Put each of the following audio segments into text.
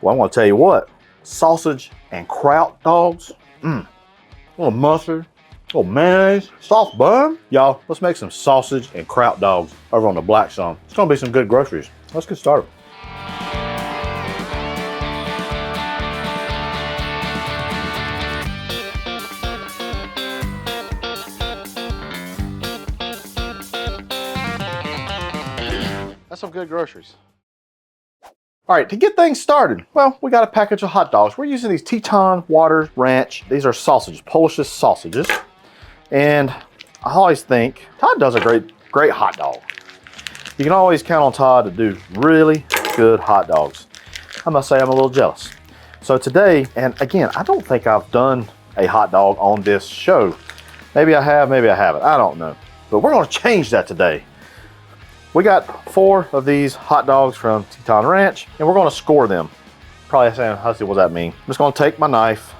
Well, I'm gonna tell you what, sausage and kraut dogs, a little mustard, a little mayonnaise, soft bun. Y'all, let's make some sausage and kraut dogs over on the Blackstone. It's gonna be some good groceries. Let's get started. That's some good groceries. All right, to get things started, well, we got a package of hot dogs. We're using these Teton Waters Ranch. These are sausages, Polish sausages. And I always think Todd does a great hot dog. You can always count on Todd to do really good hot dogs. I must say I'm a little jealous. So today, and again, I don't think I've done a hot dog on this show. Maybe I have, maybe I haven't, I don't know. But we're gonna change that today. We got 4 of these hot dogs from Teton Ranch, and we're gonna score them. Probably saying, Hussy, what does that mean? I'm just gonna take my knife,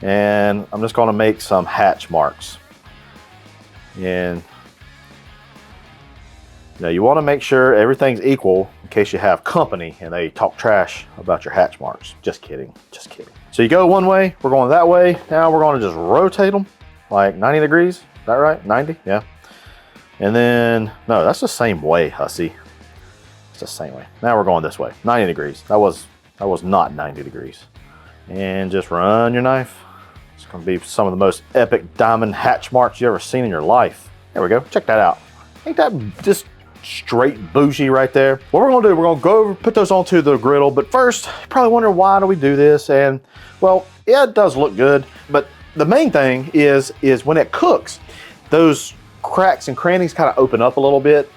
and I'm just gonna make some hatch marks. And you know, you wanna make sure everything's equal in case you have company and they talk trash about your hatch marks. Just kidding, just kidding. So you go one way, we're going that way. Now we're gonna just rotate them like 90 degrees, is that right? 90, yeah. And then, no, that's the same way, Hussy. It's the same way. Now we're going this way, 90 degrees. That was not 90 degrees. And just run your knife. It's gonna be some of the most epic diamond hatch marks you ever seen in your life. There we go, check that out. Ain't that just straight bougie right there? What we're gonna do, we're gonna go over, put those onto the griddle, but first, you probably wonder why do we do this? And well, yeah, it does look good, but the main thing is when it cooks, those cracks and crannies kind of open up a little bit.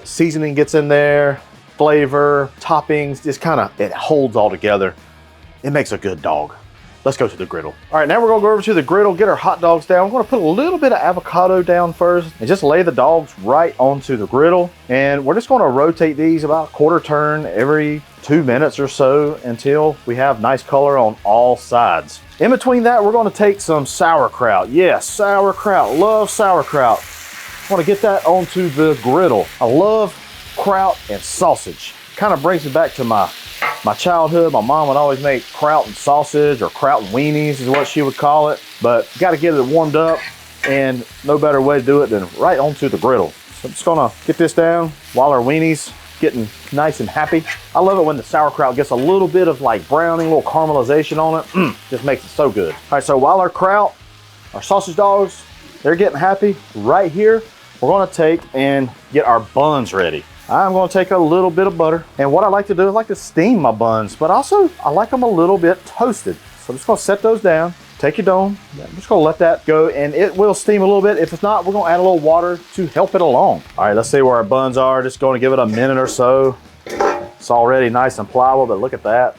Seasoning gets in there, flavor, toppings, just kind of, it holds all together. It makes a good dog. Let's go to the griddle. All right, now we're gonna go over to the griddle, get our hot dogs down. We're gonna put a little bit of avocado down first and just lay the dogs right onto the griddle. And we're just gonna rotate these about a quarter turn every 2 minutes or so until we have nice color on all sides. In between that, we're gonna take some sauerkraut. Yes, sauerkraut, love sauerkraut. I wanna get that onto the griddle. I love kraut and sausage. Kind of brings me back to my childhood. My mom would always make kraut and sausage, or kraut and weenies is what she would call it. But you gotta get it warmed up, and no better way to do it than right onto the griddle. So I'm just gonna get this down while our weenies getting nice and happy. I love it when the sauerkraut gets a little bit of like browning, a little caramelization on it. Just makes it so good. All right, so while our kraut, our sausage dogs, they're getting happy, right here, we're gonna take and get our buns ready. I'm gonna take a little bit of butter. And what I like to do is I like to steam my buns, but also I like them a little bit toasted. So I'm just gonna set those down. Take your dome, I'm just gonna let that go, and it will steam a little bit. If it's not, we're gonna add a little water to help it along. All right, let's see where our buns are. Just gonna give it a minute or so. It's already nice and pliable, but look at that.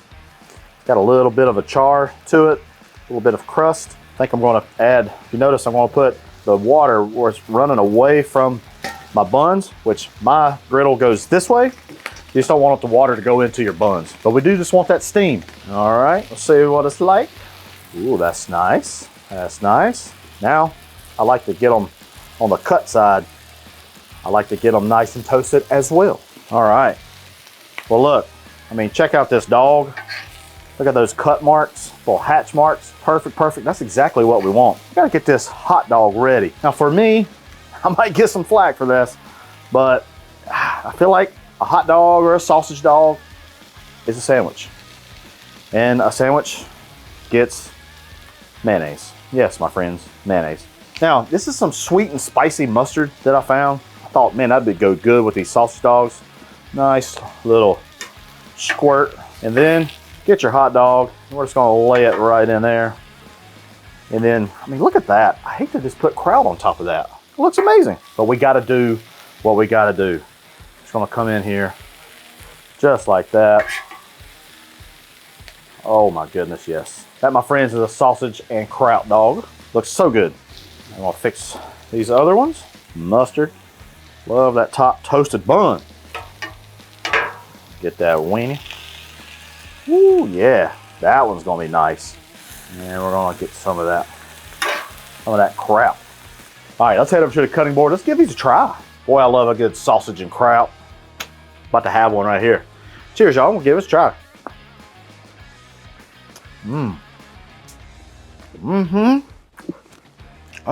It's got a little bit of a char to it, a little bit of crust. I think I'm gonna add, if you notice, I'm gonna put the water where it's running away from my buns, which my griddle goes this way. You just don't want the water to go into your buns, but we do just want that steam. All right, let's see what it's like. Ooh, that's nice. That's nice. Now, I like to get them on the cut side. I like to get them nice and toasted as well. All right. Well, look, I mean, check out this dog. Look at those cut marks, little hatch marks. Perfect, perfect. That's exactly what we want. We gotta get this hot dog ready. Now, for me, I might get some flack for this, but I feel like a hot dog or a sausage dog is a sandwich. And a sandwich gets mayonnaise. Yes, my friends, mayonnaise. Now, this is some sweet and spicy mustard that I found. I thought, man, that'd go good with these sausage dogs. Nice little squirt. And then get your hot dog. We're just gonna lay it right in there. And then, I mean, look at that. I hate to just put kraut on top of that. It looks amazing. But we gotta do what we gotta do. Just gonna come in here just like that. Oh my goodness, yes. That, my friends, is a sausage and kraut dog. Looks so good. I'm gonna fix these other ones. Mustard. Love that top toasted bun. Get that weenie. Ooh, yeah. That one's gonna be nice. And we're gonna get some of that kraut. All right, let's head over to the cutting board. Let's give these a try. Boy, I love a good sausage and kraut. About to have one right here. Cheers, y'all. I'm gonna give it a try. That's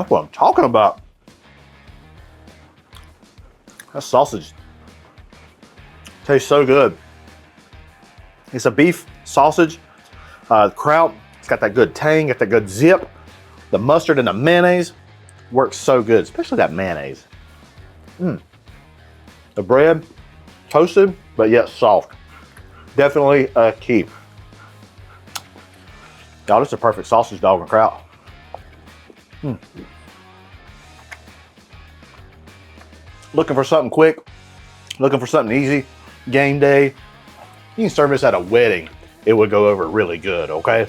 what I'm talking about. That sausage tastes so good. It's a beef sausage. Kraut, it's got that good tang, got that good zip. The mustard and the mayonnaise works so good, especially that mayonnaise. The bread, toasted, but yet soft. Definitely a key. Y'all, this is a perfect sausage dog and Kraut. Looking for something quick, looking for something easy, game day. You can serve this at a wedding. It would go over really good, okay?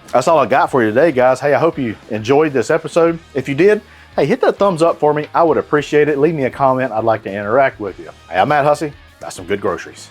That's all I got for you today, guys. Hey, I hope you enjoyed this episode. If you did, hey, hit that thumbs up for me. I would appreciate it. Leave me a comment. I'd like to interact with you. Hey, I'm Matt Hussey. That's some good groceries.